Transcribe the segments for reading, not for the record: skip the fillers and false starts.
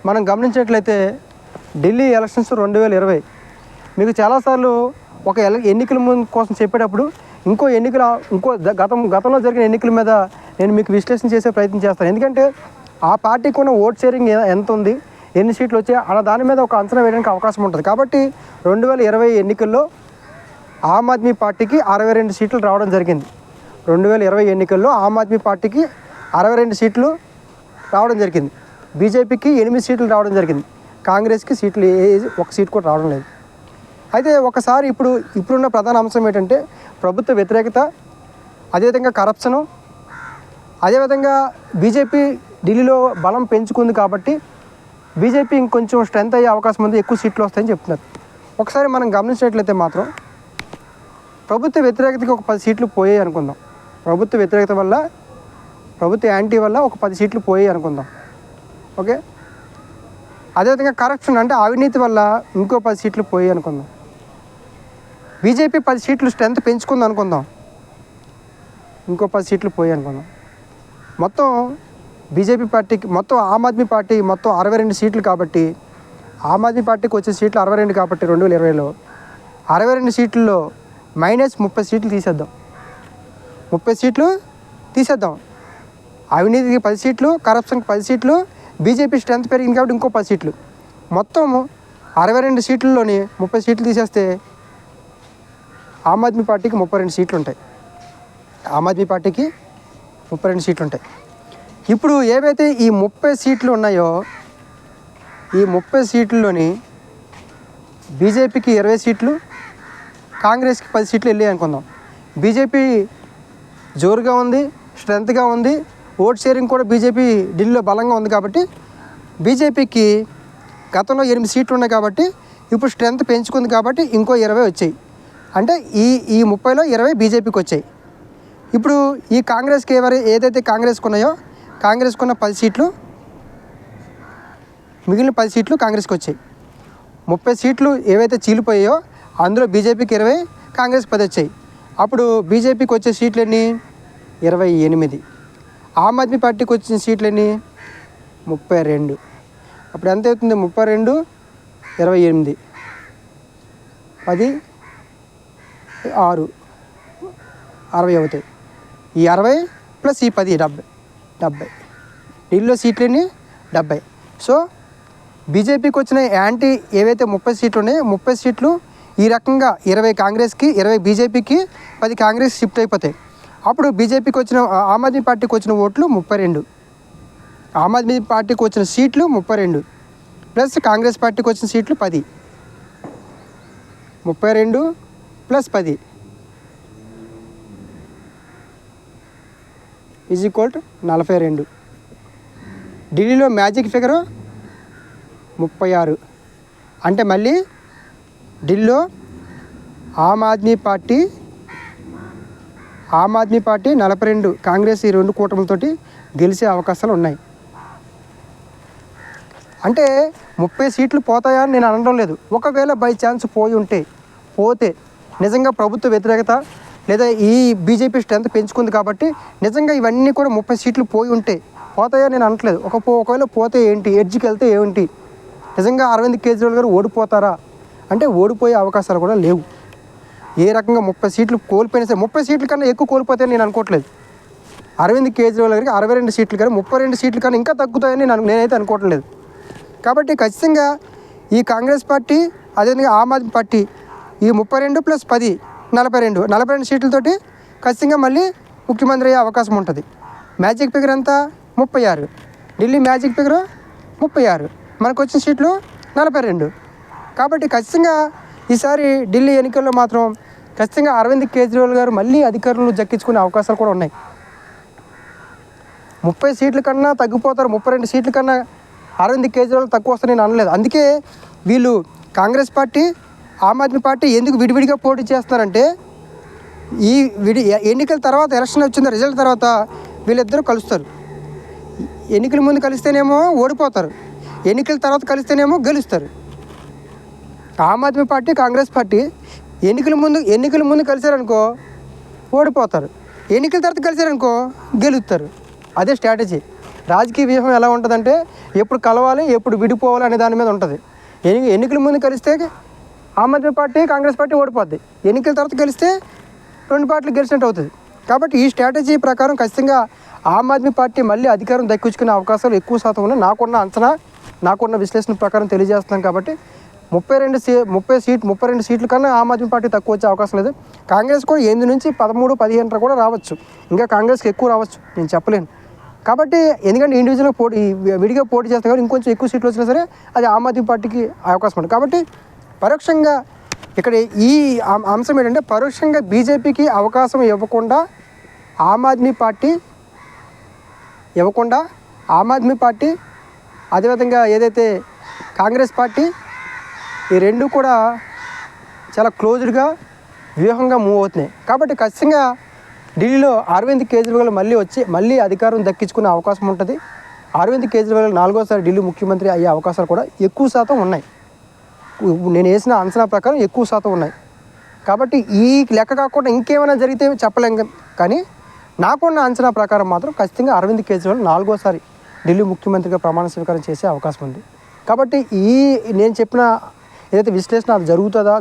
మనం గమనించినట్లయితే ఢిల్లీ ఎలక్షన్స్ 2020 మీకు చాలాసార్లు ఒక ఎన్నికల ముందు కోసం చెప్పేటప్పుడు గతంలో జరిగిన ఎన్నికల మీద నేను మీకు విశ్లేషణ చేసే ప్రయత్నం చేస్తాను. ఎందుకంటే ఆ పార్టీకి ఉన్న ఓట్ షేరింగ్ ఎంత ఉంది, ఎన్ని సీట్లు వచ్చాయి అన్న దాని మీద ఒక అంచనా వేయడానికి అవకాశం ఉంటుంది. కాబట్టి 2020 ఎన్నికల్లో ఆమ్ ఆద్మీ పార్టీకి 62 సీట్లు రావడం జరిగింది. 2020 ఎన్నికల్లో ఆమ్ ఆద్మీ పార్టీకి 62 సీట్లు రావడం జరిగింది. బీజేపీకి 8 సీట్లు రావడం జరిగింది. కాంగ్రెస్కి సీట్లు ఒక సీట్ కూడా రావడం లేదు. అయితే ఒకసారి ఇప్పుడున్న ప్రధాన అంశం ఏంటంటే ప్రభుత్వ వ్యతిరేకత, అదేవిధంగా కరప్షను, అదేవిధంగా బీజేపీ ఢిల్లీలో బలం పెంచుకుంది కాబట్టి బీజేపీ ఇంకొంచెం స్ట్రెంత్ అయ్యే అవకాశం ఉంది, ఎక్కువ సీట్లు వస్తాయని చెప్తున్నారు. ఒకసారి మనం గమనించినట్లయితే మాత్రం ప్రభుత్వ వ్యతిరేకతకి ఒక 10 సీట్లు పోయాయి అనుకుందాం. ప్రభుత్వ వ్యతిరేకత వల్ల, ప్రభుత్వ యాంటీ వల్ల ఒక 10 సీట్లు పోయాయి అనుకుందాం. ఓకే, అదేవిధంగా కరప్షన్ అంటే అవినీతి వల్ల ఇంకో 10 సీట్లు పోయాయి అనుకుందాం. బీజేపీ 10 సీట్లు స్ట్రెంత్ పెంచుకుంది అనుకుందాం, ఇంకో 10 సీట్లు పోయాయి అనుకుందాం. మొత్తం బీజేపీ పార్టీకి, మొత్తం ఆమ్ ఆద్మీ పార్టీ మొత్తం 62 సీట్లు కాబట్టి ఆమ్ ఆద్మీ పార్టీకి వచ్చే సీట్లు 62 కాబట్టి 2020లో 62 సీట్లలో మైనస్ 30 సీట్లు తీసేద్దాం. 30 సీట్లు తీసేద్దాం. అవినీతికి 10 సీట్లు, కరప్షన్కి 10 సీట్లు, బీజేపీ స్ట్రెంత్ పెరిగింది కాబట్టి ఇంకో 10 సీట్లు. మొత్తం 62 సీట్లలోని 30 సీట్లు తీసేస్తే ఆమ్ ఆద్మీ పార్టీకి 32 సీట్లు ఉంటాయి. ఆమ్ ఆద్మీ పార్టీకి 32 సీట్లు ఉంటాయి. ఇప్పుడు ఏవైతే ఈ 30 సీట్లు ఉన్నాయో ఈ 30 సీట్లలోని బీజేపీకి 20 సీట్లు, కాంగ్రెస్కి 10 సీట్లు వెళ్ళాయి అనుకుందాం. బీజేపీ జోరుగా ఉంది, స్ట్రెంత్గా ఉంది, ఓట్ షేరింగ్ కూడా బీజేపీ ఢిల్లీలో బలంగా ఉంది కాబట్టి బీజేపీకి గతంలో 8 సీట్లు ఉన్నాయి కాబట్టి ఇప్పుడు స్ట్రెంత్ పెంచుకుంది కాబట్టి ఇంకో 20 వచ్చాయి. అంటే ఈ 30లో 20 బీజేపీకి వచ్చాయి. ఇప్పుడు ఈ కాంగ్రెస్కి ఏదైతే కాంగ్రెస్కి ఉన్నాయో కాంగ్రెస్కి ఉన్న 10 సీట్లు, మిగిలిన 10 సీట్లు కాంగ్రెస్కి వచ్చాయి. 30 సీట్లు ఏవైతే చీలిపోయాయో అందులో బీజేపీకి 20, కాంగ్రెస్కి 10 వచ్చాయి. అప్పుడు బీజేపీకి వచ్చే సీట్లు ఎన్ని? 28. ఆమ్ ఆద్మీ పార్టీకి వచ్చిన సీట్లు ఎన్ని? 32. అప్పుడు ఎంత అవుతుంది? 32, 28, 10, 6, 60 అవుతాయి. ఈ 60 ప్లస్ ఈ 10 70. ఢిల్లీలో సీట్లు ఎన్ని? 70. సో బీజేపీకి వచ్చిన యాంటీ ఏవైతే 30 సీట్లు ఉన్నాయో 30 సీట్లు ఈ రకంగా 20 కాంగ్రెస్కి, 20 బీజేపీకి, 10 కాంగ్రెస్ షిఫ్ట్ అయిపోతాయి. అప్పుడు బీజేపీకి వచ్చిన, ఆమ్ ఆద్మీ పార్టీకి వచ్చిన ఓట్లు 32, ఆమ్ ఆద్మీ పార్టీకి వచ్చిన సీట్లు 32 ప్లస్ కాంగ్రెస్ పార్టీకి వచ్చిన సీట్లు 10. 32 ప్లస్ 10 ఈజ్ ఈక్వల్ టు 42. ఢిల్లీలో మ్యాజిక్ ఫిగరు 36. అంటే మళ్ళీ ఢిల్లీలో ఆమ్ ఆద్మీ పార్టీ 42, కాంగ్రెస్ ఈ 2 కూటమిలతోటి గెలిచే అవకాశాలు ఉన్నాయి. అంటే 30 సీట్లు పోతాయని నేను అనడం లేదు. ఒకవేళ బై ఛాన్స్ పోతే నిజంగా ప్రభుత్వ వ్యతిరేకత లేదా ఈ బీజేపీ స్ట్రెంత్ పెంచుకుంది కాబట్టి నిజంగా ఇవన్నీ కూడా 30 సీట్లు పోతాయని నేను అనట్లేదు. ఒకవేళ పోతే ఏంటి, ఎడ్జ్కి వెళ్తే ఏంటి, నిజంగా అరవింద్ కేజ్రీవాల్ గారు ఓడిపోతారా అంటే ఓడిపోయే అవకాశాలు కూడా లేవు. ఏ రకంగా 30 సీట్లు కోల్పోయినా సరే 30 సీట్ల కన్నా ఎక్కువ కోల్పోతాయని నేను అనుకోవట్లేదు. అరవింద్ కేజ్రీవాల్ గారికి 62 సీట్లు కానీ 32 సీట్ల కన్నా ఇంకా తగ్గుతాయని నేనైతే అనుకోవట్లేదు. కాబట్టి ఖచ్చితంగా ఈ కాంగ్రెస్ పార్టీ అదేవిధంగా ఆమ్ ఆద్మీ పార్టీ ఈ 32 ప్లస్ 10 42 సీట్లతోటి ఖచ్చితంగా మళ్ళీ ముఖ్యమంత్రి అయ్యే అవకాశం ఉంటుంది. మ్యాజిక్ ఫిగర్ అంతా 36, ఢిల్లీ మ్యాజిక్ ఫిగర్ 36, మనకు వచ్చిన సీట్లు 42. కాబట్టి ఖచ్చితంగా ఈసారి ఢిల్లీ ఎన్నికల్లో మాత్రం ఖచ్చితంగా అరవింద్ కేజ్రీవాల్ గారు మళ్ళీ అధికారులను దక్కించుకునే అవకాశాలు కూడా ఉన్నాయి. 30 సీట్ల కన్నా తగ్గిపోతారు, 32 సీట్ల కన్నా అరవింద్ కేజ్రీవాల్ తక్కువ వస్తారని నేను అనలేదు. అందుకే వీళ్ళు కాంగ్రెస్ పార్టీ, ఆమ్ ఆద్మీ పార్టీ ఎందుకు విడివిడిగా పోటీ చేస్తున్నారంటే ఈ ఎన్నికల తర్వాత, ఎలక్షన్ వచ్చిన రిజల్ట్ తర్వాత వీళ్ళిద్దరూ కలుస్తారు. ఎన్నికల ముందు కలిస్తేనేమో ఓడిపోతారు, ఎన్నికల తర్వాత కలిస్తేనేమో గెలుస్తారు. ఆమ్ ఆద్మీ పార్టీ, కాంగ్రెస్ పార్టీ ఎన్నికల ముందు కలిసారనుకో ఓడిపోతారు, ఎన్నికల తర్వాత కలిసారనుకో గెలుస్తారు. అదే స్ట్రాటజీ. రాజకీయ వ్యూహం ఎలా ఉంటుందంటే ఎప్పుడు కలవాలి ఎప్పుడు విడిపోవాలి అనే దాని మీద ఉంటుంది. ఎన్నికల ముందు కలిస్తే ఆమ్ ఆద్మీ పార్టీ కాంగ్రెస్ పార్టీ ఓడిపోద్ది, ఎన్నికల తర్వాత గెలిస్తే రెండు పార్టీలు గెలిచినట్టు అవుతుంది. కాబట్టి ఈ స్ట్రాటజీ ప్రకారం ఖచ్చితంగా ఆమ్ ఆద్మీ పార్టీ మళ్ళీ అధికారం దక్కించుకునే అవకాశాలు ఎక్కువ శాతం ఉన్నాయి. నాకున్న విశ్లేషణ ప్రకారం తెలియజేస్తున్నాను. కాబట్టి 32 సీట్ల కన్నా ఆమ్ ఆద్మీ పార్టీ తక్కువ వచ్చే అవకాశం లేదు. కాంగ్రెస్ కూడా 8 నుంచి 13, 15 కూడా రావచ్చు, ఇంకా కాంగ్రెస్కి ఎక్కువ రావచ్చు, నేను చెప్పలేను. కాబట్టి ఎందుకంటే ఇండివిజువల్గా విడిగా పోటీ చేస్తాం కాబట్టి ఇంకొంచెం ఎక్కువ సీట్లు వచ్చినా సరే అది ఆమ్ ఆద్మీ పార్టీకి అవకాశం ఉంటుంది. కాబట్టి పరోక్షంగా ఇక్కడ ఈ అంశం ఏంటంటే పరోక్షంగా బీజేపీకి అవకాశం ఇవ్వకుండా ఆమ్ ఆద్మీ పార్టీ అదేవిధంగా ఏదైతే కాంగ్రెస్ పార్టీ ఈ రెండు కూడా చాలా క్లోజ్డ్గా వ్యూహంగా మూవ్ అవుతున్నాయి. కాబట్టి ఖచ్చితంగా ఢిల్లీలో అరవింద్ కేజ్రీవాల్ మళ్ళీ అధికారం దక్కించుకునే అవకాశం ఉంటుంది. అరవింద్ కేజ్రీవాల్ 4వసారి ఢిల్లీ ముఖ్యమంత్రి అయ్యే అవకాశాలు కూడా ఎక్కువ శాతం ఉన్నాయి. నేను వేసిన అంచనా ప్రకారం ఎక్కువ శాతం ఉన్నాయి. కాబట్టి ఈ లెక్క కాకుండా ఇంకేమైనా జరిగితే చెప్పలేం, కానీ నాకున్న అంచనా ప్రకారం మాత్రం ఖచ్చితంగా అరవింద్ కేజ్రీవాల్ 4వసారి ఢిల్లీ ముఖ్యమంత్రిగా ప్రమాణ స్వీకారం చేసే అవకాశం ఉంది. కాబట్టి నేను చెప్పిన ఏదైతే విశ్లేషణ అది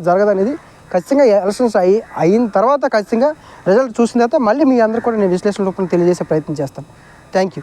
జరగదా అనేది ఖచ్చితంగా ఎలక్షన్స్ అయిన తర్వాత ఖచ్చితంగా రిజల్ట్ చూసిన తర్వాత మళ్ళీ మీ అందరూ కూడా నేను విశ్లేషణ రూపంలో తెలియజేసే ప్రయత్నం చేస్తాను. Thank you.